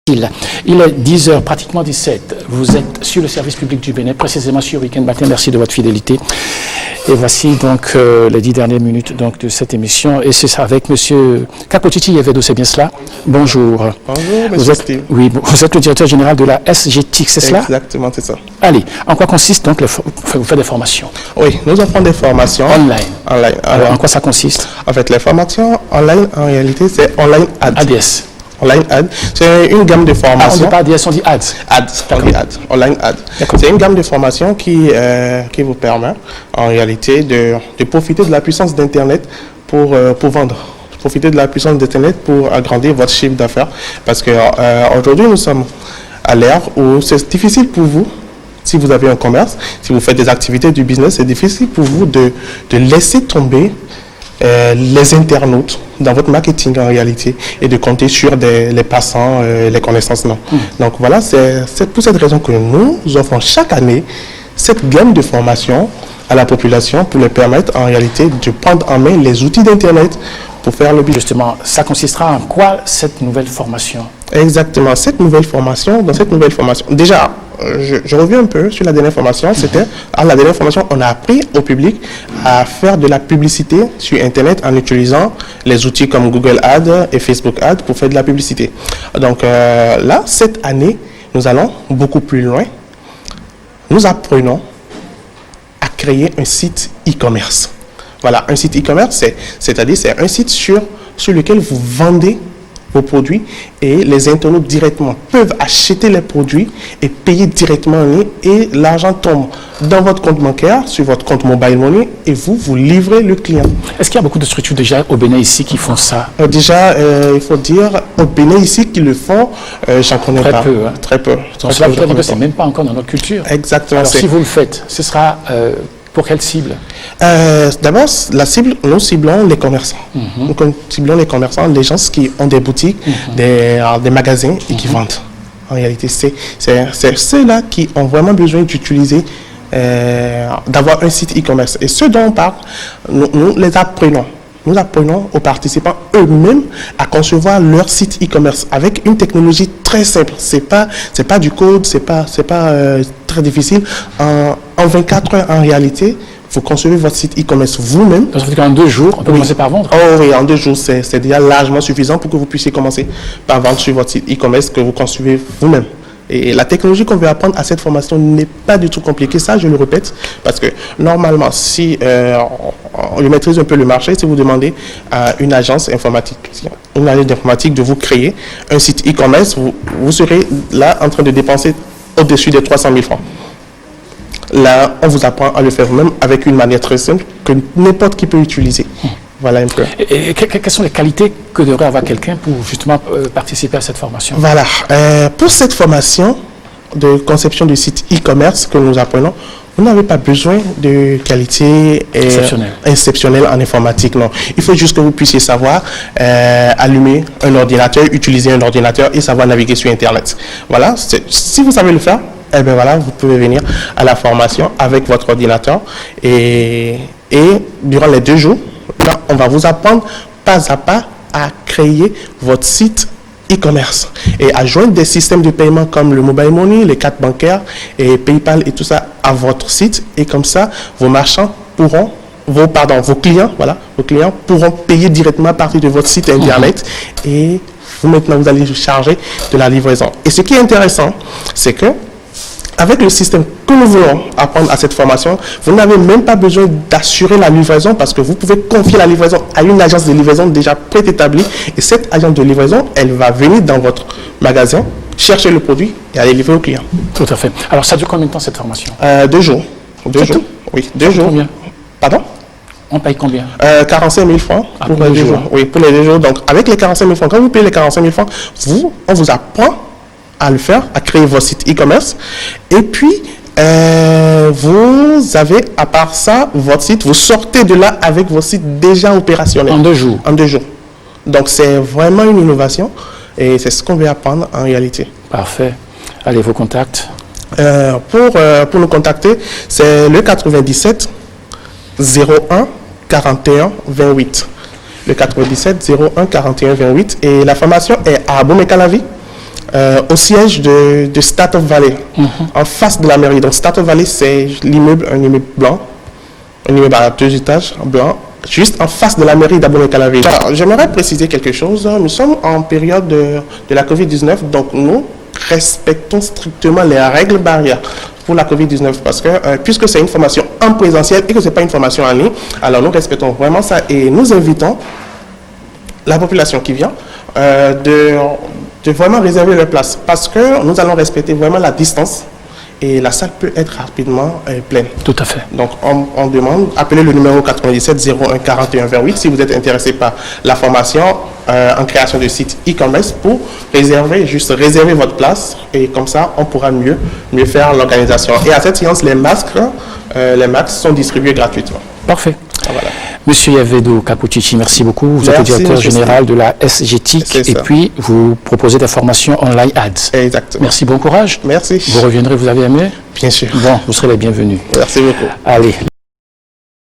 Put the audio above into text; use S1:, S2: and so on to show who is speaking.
S1: Il est 10h, pratiquement 17. Vous êtes sur le service public du Bénin, précisément sur Week-end Matin. Merci de votre fidélité. Et voici donc les 10 dernières minutes donc, de cette émission. Et c'est ça avec M. Kakotiti Yevedo, c'est bien cela? Bonjour.
S2: Bonjour, M. Steve.
S1: Oui, vous êtes le directeur général de la SGTIC, c'est cela?
S2: Exactement, c'est ça.
S1: Allez, en quoi consiste donc, vous faites des formations?
S2: Oui, nous offrons des formations.
S1: Online. Alors, en quoi ça consiste?
S2: En fait, les formations online, en réalité, c'est online
S1: ADS.
S2: Online ad, c'est une gamme de formations.
S1: On ne dit pas ADS, on dit ads.
S2: On dit ads, online ad. C'est une gamme de formations qui vous permet, en réalité, de profiter de la puissance d'Internet pour vendre. Profiter de la puissance d'Internet pour agrandir votre chiffre d'affaires. Parce que aujourd'hui, nous sommes à l'ère où c'est difficile pour vous, si vous avez un commerce, si vous faites des activités du business, c'est difficile pour vous de laisser tomber les internautes dans votre marketing en réalité et de compter sur les passants, les connaissances. Non. Donc voilà, c'est pour cette raison que nous offrons chaque année cette gamme de formation à la population pour leur permettre en réalité de prendre en main les outils d'Internet pour faire le business.
S1: Justement, ça consistera en quoi cette nouvelle formation?
S2: Exactement, cette nouvelle formation, déjà, je reviens un peu sur la dernière formation. À la dernière formation, on a appris au public à faire de la publicité sur Internet en utilisant les outils comme Google Ads et Facebook Ads pour faire de la publicité. Donc là, cette année, nous allons beaucoup plus loin. Nous apprenons à créer un site e-commerce. Voilà, un site e-commerce, c'est-à-dire c'est un site sur lequel vous vendez vos produits et les internautes directement peuvent acheter les produits et payer directement en ligne et l'argent tombe dans votre compte bancaire, sur votre compte mobile money et vous livrez le client.
S1: Est-ce qu'il y a beaucoup de structures déjà au Bénin ici qui font ça?
S2: Déjà, il faut dire au Bénin ici qui le font, j'en connais pas.
S1: Peu, hein?
S2: Très peu.
S1: Donc cela veut dire que c'est même pas encore dans notre culture.
S2: Exactement.
S1: Alors si vous le faites, ce sera pour quelle cible?
S2: D'abord, la cible, nous ciblons les commerçants. Nous ciblons les commerçants, les gens qui ont des boutiques, des magasins et qui vendent. En réalité, c'est ceux-là qui ont vraiment besoin d'utiliser, d'avoir un site e-commerce. Et ceux dont on parle, nous les apprenons. Nous apprenons aux participants eux-mêmes à concevoir leur site e-commerce avec une technologie très simple. C'est pas du code, c'est pas très difficile. En 24 heures, en réalité, vous concevez votre site e-commerce vous-même.
S1: Ça veut dire qu'en 2 jours, on peut commencer par vendre?
S2: Oh oui, en 2 jours, c'est déjà largement suffisant pour que vous puissiez commencer par vendre sur votre site e-commerce que vous concevez vous-même. Et la technologie qu'on veut apprendre à cette formation n'est pas du tout compliquée. Ça, je le répète, parce que normalement, si on maîtrise un peu le marché, si vous demandez à une agence informatique, de vous créer un site e-commerce, vous serez là en train de dépenser au-dessus de 300 000 francs. Là, on vous apprend à le faire vous-même avec une manière très simple que n'importe qui peut utiliser. Voilà un peu.
S1: Et quelles sont les qualités que devrait avoir quelqu'un pour justement participer à cette formation?
S2: Voilà. Pour cette formation de conception de site e-commerce que nous apprenons, vous n'avez pas besoin de qualité exceptionnelle en informatique. Non. Il faut juste que vous puissiez savoir allumer un ordinateur, utiliser un ordinateur et savoir naviguer sur Internet. Voilà. Si vous savez le faire, eh bien voilà, vous pouvez venir à la formation avec votre ordinateur et durant les 2 jours, là, on va vous apprendre pas à pas à créer votre site e-commerce et à joindre des systèmes de paiement comme le mobile money, les cartes bancaires et PayPal et tout ça à votre site. Et comme ça, vos marchands pourront, vos clients pourront payer directement à partir de votre site internet et maintenant vous allez charger de la livraison. Et ce qui est intéressant, c'est que avec le système que nous voulons apprendre à cette formation, vous n'avez même pas besoin d'assurer la livraison parce que vous pouvez confier la livraison à une agence de livraison déjà préétablie. Et cette agence de livraison, elle va venir dans votre magasin, chercher le produit et aller livrer au client.
S1: Tout à fait. Alors, ça dure combien de temps cette formation?
S2: 2 jours. 2 jours. Oui, 2 jours.
S1: Combien?
S2: Pardon?
S1: On paye combien?
S2: 45 000 francs pour les 2 jours. Oui, pour les 2 jours. Donc, avec les 45 000 francs, quand vous payez les 45 000 francs, on vous apprend à le faire, à créer votre site e-commerce. Et puis, vous avez, à part ça, votre site, vous sortez de là avec votre site déjà opérationnel. En
S1: 2 jours.
S2: En 2 jours. Donc, c'est vraiment une innovation et c'est ce qu'on veut apprendre en réalité.
S1: Parfait. Allez, vos contacts.
S2: Pour nous contacter, c'est le 97 01 41 28. Le 97 01 41 28. Et la formation est à Abomey-Calavi. au siège de Start-up Valley, en face de la mairie. Donc Start-up Valley, c'est l'immeuble, un immeuble blanc, un immeuble à 2 étages blanc, juste en face de la mairie d'Abomey-Calavi. J'aimerais préciser quelque chose. Nous sommes en période de la COVID-19, donc nous respectons strictement les règles barrières pour la COVID-19 parce que puisque c'est une formation en présentiel et que ce n'est pas une formation en ligne, alors nous respectons vraiment ça et nous invitons la population qui vient de vraiment réserver leur place parce que nous allons respecter vraiment la distance et la salle peut être rapidement pleine.
S1: Tout à fait.
S2: Donc, on demande, appelez le numéro 97 01 41 28 si vous êtes intéressé par la formation en création de site e-commerce pour réserver votre place et comme ça, on pourra mieux faire l'organisation. Et à cette séance, les masques sont distribués gratuitement.
S1: Parfait.
S2: Voilà.
S1: Monsieur Yavedo Kapouchichi, merci beaucoup. Vous êtes le directeur général de la SGTIC et puis vous proposez des formations online ads.
S2: Exactement.
S1: Merci, bon courage.
S2: Merci.
S1: Vous reviendrez, vous avez aimé?
S2: Bien sûr.
S1: Bon, vous serez les bienvenus.
S2: Merci beaucoup.
S1: Allez.